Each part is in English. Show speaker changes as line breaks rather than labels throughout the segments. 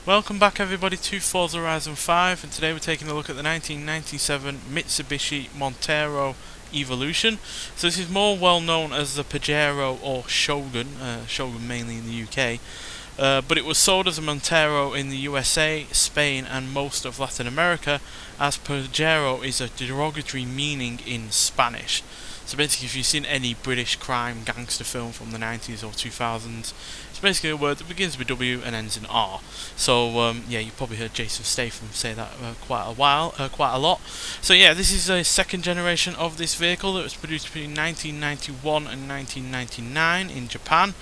Welcome back everybody to Forza Horizon 5, and today we're taking a look at the 1997 Mitsubishi Montero Evolution. So this is more well known as the Pajero or Shogun, Shogun mainly in the UK, but it was sold as a Montero in the USA, Spain and most of Latin America, as Pajero is a derogatory meaning in Spanish. So basically, if you've seen any British crime gangster film from the 90s or 2000s, it's basically a word that begins with W and ends in R. So yeah, you probably heard Jason Statham say that quite a lot. So yeah, this is a second generation of this vehicle that was produced between 1991 and 1999 in Japan.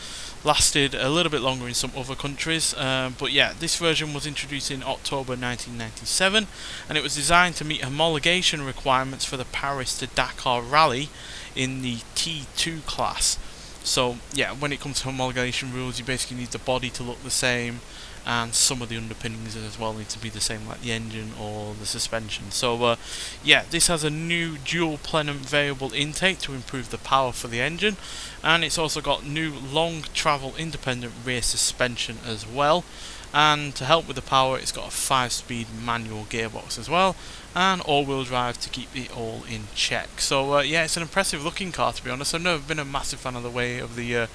Lasted a little bit longer in some other countries, but yeah, this version was introduced in October 1997, and it was designed to meet homologation requirements for the Paris-Dakar rally in the T2 class. So yeah, when it comes to homologation rules, you basically need the body to look the same, and some of the underpinnings as well need to be the same, like the engine or the suspension. So yeah, this has a new dual plenum variable intake to improve the power for the engine, and it's also got new long travel independent rear suspension as well. And to help with the power, it's got a 5-speed manual gearbox as well, and all-wheel drive to keep it all in check. So yeah, it's an impressive looking car, to be honest. I've never been a massive fan of the way of the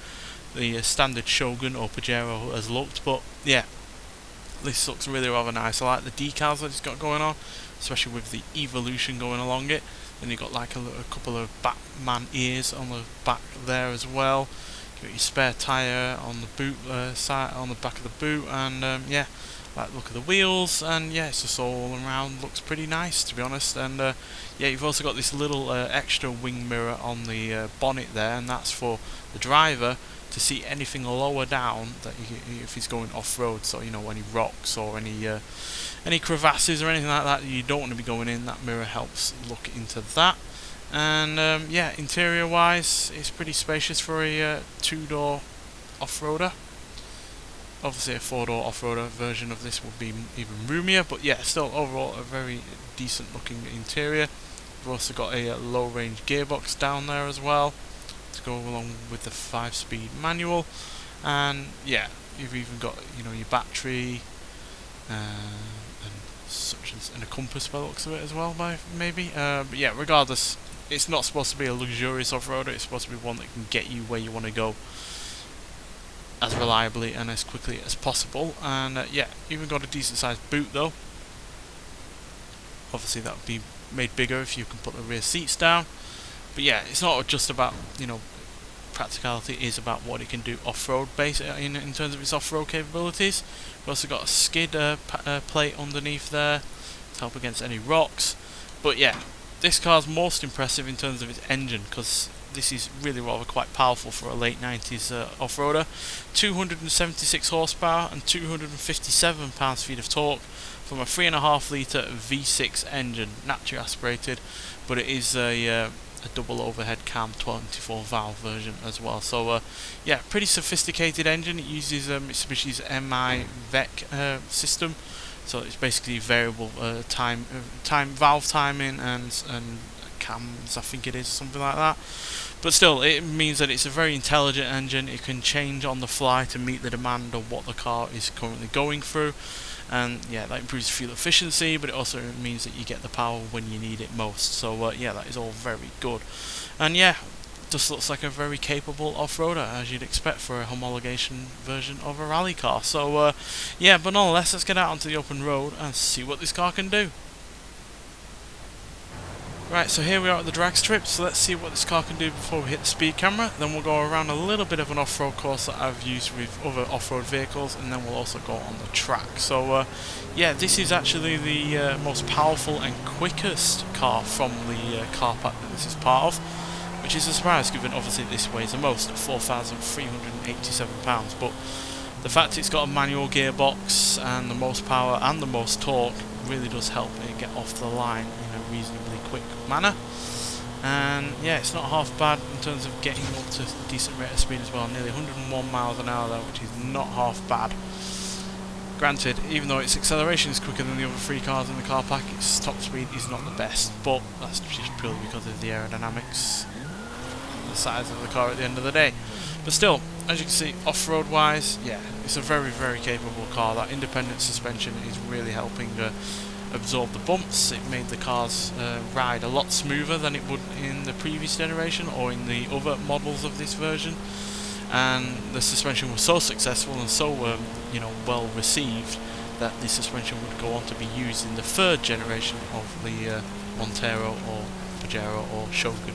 standard Shogun or Pajero has looked, but yeah, this looks really rather nice. I like the decals that it's got going on, especially with the Evolution going along it. Then you've got like a couple of Batman ears on the back there as well. You've got your spare tyre on the boot side, on the back of the boot, and yeah, like the look of the wheels, and yeah, it's just all around looks pretty nice, to be honest. And yeah, you've also got this little extra wing mirror on the bonnet there, and that's for the driver to see anything lower down that if he's going off-road. So you know, any rocks or any crevasses or anything like that you don't want to be going in, that mirror helps look into that. And yeah, interior wise, it's pretty spacious for a 2-door off-roader. Obviously a 4-door off-roader version of this would be even roomier, but yeah, still overall a very decent looking interior. We've also got a low range gearbox down there as well to go along with the 5-speed manual. And yeah, you've even got, you know, your battery and such, and a compass by the looks of it as well, maybe. But yeah, regardless, it's not supposed to be a luxurious off-roader. It's supposed to be one that can get you where you want to go as reliably and as quickly as possible. And yeah, even got a decent sized boot though. Obviously that would be made bigger if you can put the rear seats down. But yeah, it's not just about, you know, practicality, is about what it can do off-road in terms of its off-road capabilities. We've also got a skid plate underneath there to help against any rocks. But yeah, this car's most impressive in terms of its engine, because this is really rather quite powerful for a late 90s off-roader. 276 horsepower and 257 pounds-feet of torque from a 3.5 litre V6 engine, naturally aspirated, but it is a double overhead cam 24 valve version as well. So yeah, pretty sophisticated engine. It uses Mitsubishi's MI VEC system, so it's basically variable valve timing and cams, I think it is, something like that. But still, it means that it's a very intelligent engine. It can change on the fly to meet the demand of what the car is currently going through. And yeah, that improves fuel efficiency, but it also means that you get the power when you need it most. So yeah, that is all very good. And yeah, just looks like a very capable off-roader, as you'd expect for a homologation version of a rally car. So yeah, but nonetheless, let's get out onto the open road and see what this car can do. Right, so here we are at the drag strip, so let's see what this car can do before we hit the speed camera. Then we'll go around a little bit of an off-road course that I've used with other off-road vehicles, and then we'll also go on the track. So yeah, this is actually the most powerful and quickest car from the car pack that this is part of, which is a surprise given obviously this weighs the most at 4,387 pounds. But the fact it's got a manual gearbox and the most power and the most torque really does help it get off the line in a reasonably quick manner. And yeah, it's not half bad in terms of getting up to decent rate of speed as well. Nearly 101 miles an hour there, which is not half bad. Granted, even though its acceleration is quicker than the other 3 cars in the car pack, its top speed is not the best, but that's just purely because of the aerodynamics, the size of the car at the end of the day. But still, as you can see, off-road wise, yeah, it's a very, very capable car. That independent suspension is really helping absorb the bumps. It made the cars ride a lot smoother than it would in the previous generation or in the other models of this version. And the suspension was so successful and so you know, well received that the suspension would go on to be used in the third generation of the Montero or Pajero or Shogun,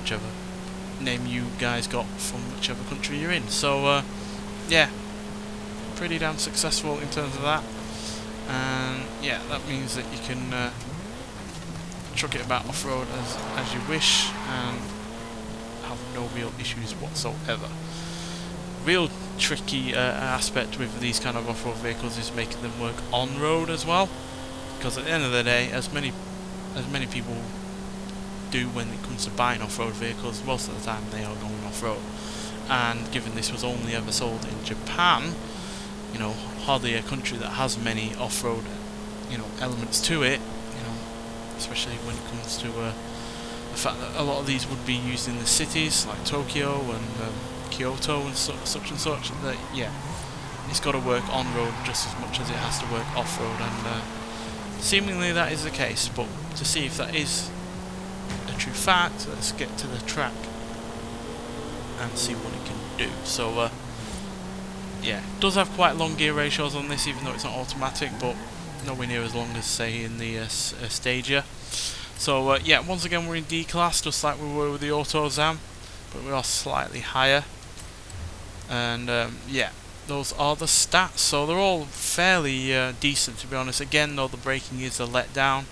whichever name you guys got from whichever country you're in. So yeah, pretty damn successful in terms of that. And yeah, that means that you can truck it about off-road as you wish and have no real issues whatsoever. Real tricky aspect with these kind of off-road vehicles is making them work on-road as well, because at the end of the day, as many people do when it comes to buying off-road vehicles, most of the time they are going off-road. And given this was only ever sold in Japan, you know, hardly a country that has many off-road, you know, elements to it, you know, especially when it comes to the fact that a lot of these would be used in the cities like Tokyo and Kyoto and such and such. That yeah, it's got to work on-road just as much as it has to work off-road, and seemingly that is the case. But to see if that is a true fact, let's get to the track and see what it can do. So yeah, it does have quite long gear ratios on this, even though it's not automatic, but nowhere near as long as say in the Stadia. So yeah, once again we're in D class, just like we were with the Auto Zam, but we are slightly higher. And yeah, those are the stats. So they're all fairly decent, to be honest. Again, though, the braking is a letdown.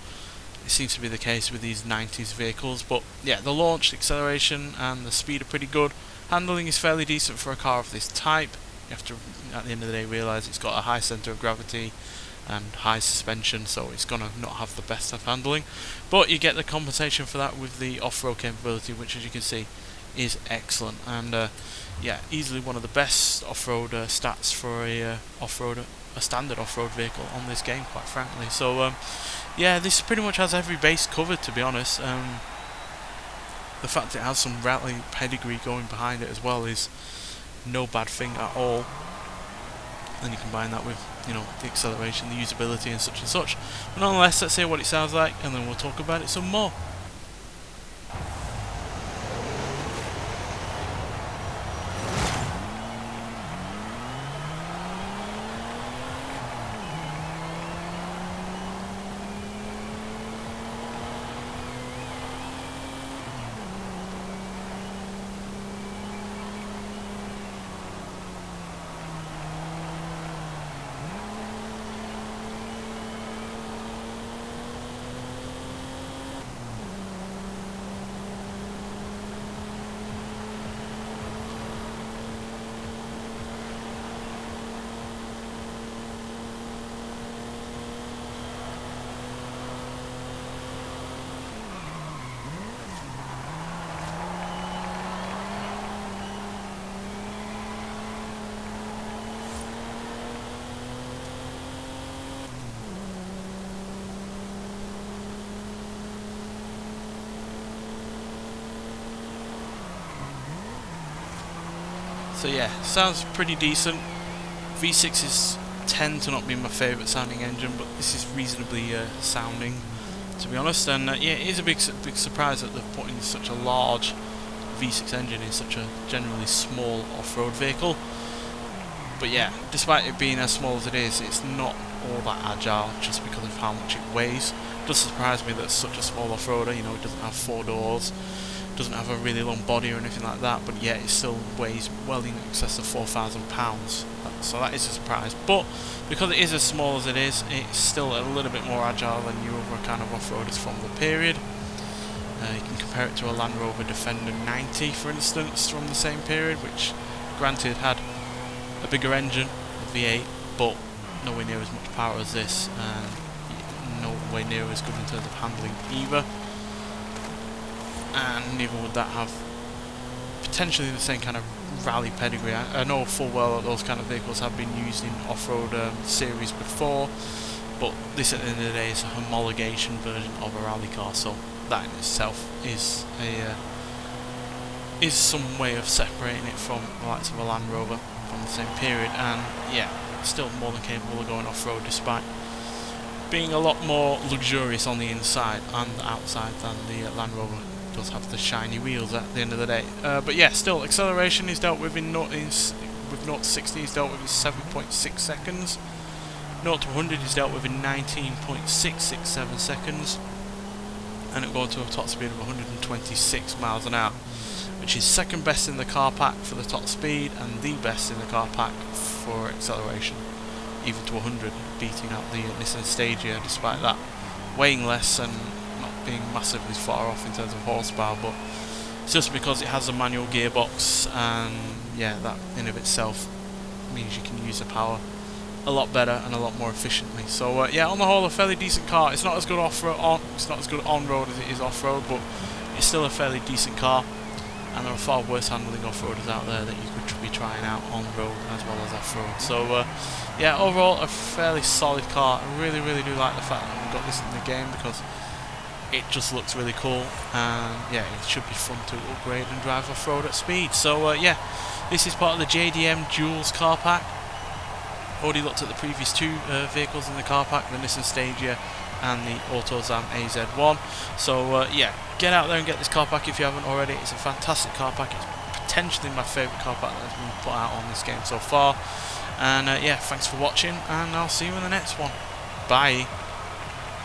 It seems to be the case with these 90s vehicles, but yeah, the launch, acceleration and the speed are pretty good. Handling is fairly decent for a car of this type. You have to, at the end of the day, realise it's got a high centre of gravity and high suspension, so it's going to not have the best of handling. But you get the compensation for that with the off-road capability, which, as you can see, is excellent. And yeah, easily one of the best off-road stats for a standard off-road vehicle on this game, quite frankly. So yeah, this pretty much has every base covered, to be honest. The fact it has some rally pedigree going behind it as well is no bad thing at all. Then you combine that with, you know, the acceleration, the usability and such. But nonetheless, let's hear what it sounds like and then we'll talk about it some more. So yeah, sounds pretty decent. V6s tend to not be my favourite sounding engine, but this is reasonably sounding, to be honest. And yeah, it is a big surprise that they've put in such a large V6 engine in such a generally small off-road vehicle. But yeah, despite it being as small as it is, it's not all that agile just because of how much it weighs. It does surprise me that such a small off-roader, you know, it doesn't have 4 doors, doesn't have a really long body or anything like that, but yet it still weighs well in excess of 4,000 pounds. So that is a surprise. But because it is as small as it is, it's still a little bit more agile than your other kind of off-roaders from the period. You can compare it to a Land Rover Defender 90, for instance, from the same period, which granted had a bigger engine, a V8, but nowhere near as much power as this, and nowhere near as good in terms of handling either. And neither would that have potentially the same kind of rally pedigree. I know full well that those kind of vehicles have been used in off-road series before, but this at the end of the day is a homologation version of a rally car, so that in itself is is some way of separating it from the likes of a Land Rover from the same period, and yeah, still more than capable of going off-road despite being a lot more luxurious on the inside and the outside than the Land Rover does have the shiny wheels at the end of the day. But yeah, still, acceleration is dealt with in with 0 to 60 is dealt with in 7.6 seconds. 0 to 100 is dealt with in 19.667 seconds, and it'll go to a top speed of 126 miles an hour, which is second best in the car pack for the top speed and the best in the car pack for acceleration, even to 100, beating out the Nissan Stagea despite that weighing less and not being massively far off in terms of horsepower. But it's just because it has a manual gearbox, and yeah, that in of itself means you can use the power a lot better and a lot more efficiently. So yeah, on the whole, a fairly decent car. It's not as good it's not as good on road as it is off road, but it's still a fairly decent car. And there are far worse handling off-roaders out there that you could be trying out on road as well as off-road. So yeah, overall a fairly solid car. I really do like the fact that we've got this in the game, because it just looks really cool, and yeah, it should be fun to upgrade and drive off-road at speed. So yeah, this is part of the JDM Duals car pack. Already looked at the previous two vehicles in the car pack, the Nissan Stagea and the AutoZam AZ1. So yeah, get out there and get this car pack if you haven't already. It's a fantastic car pack. It's potentially my favourite car pack that's been put out on this game so far. And yeah, thanks for watching, and I'll see you in the next one. Bye.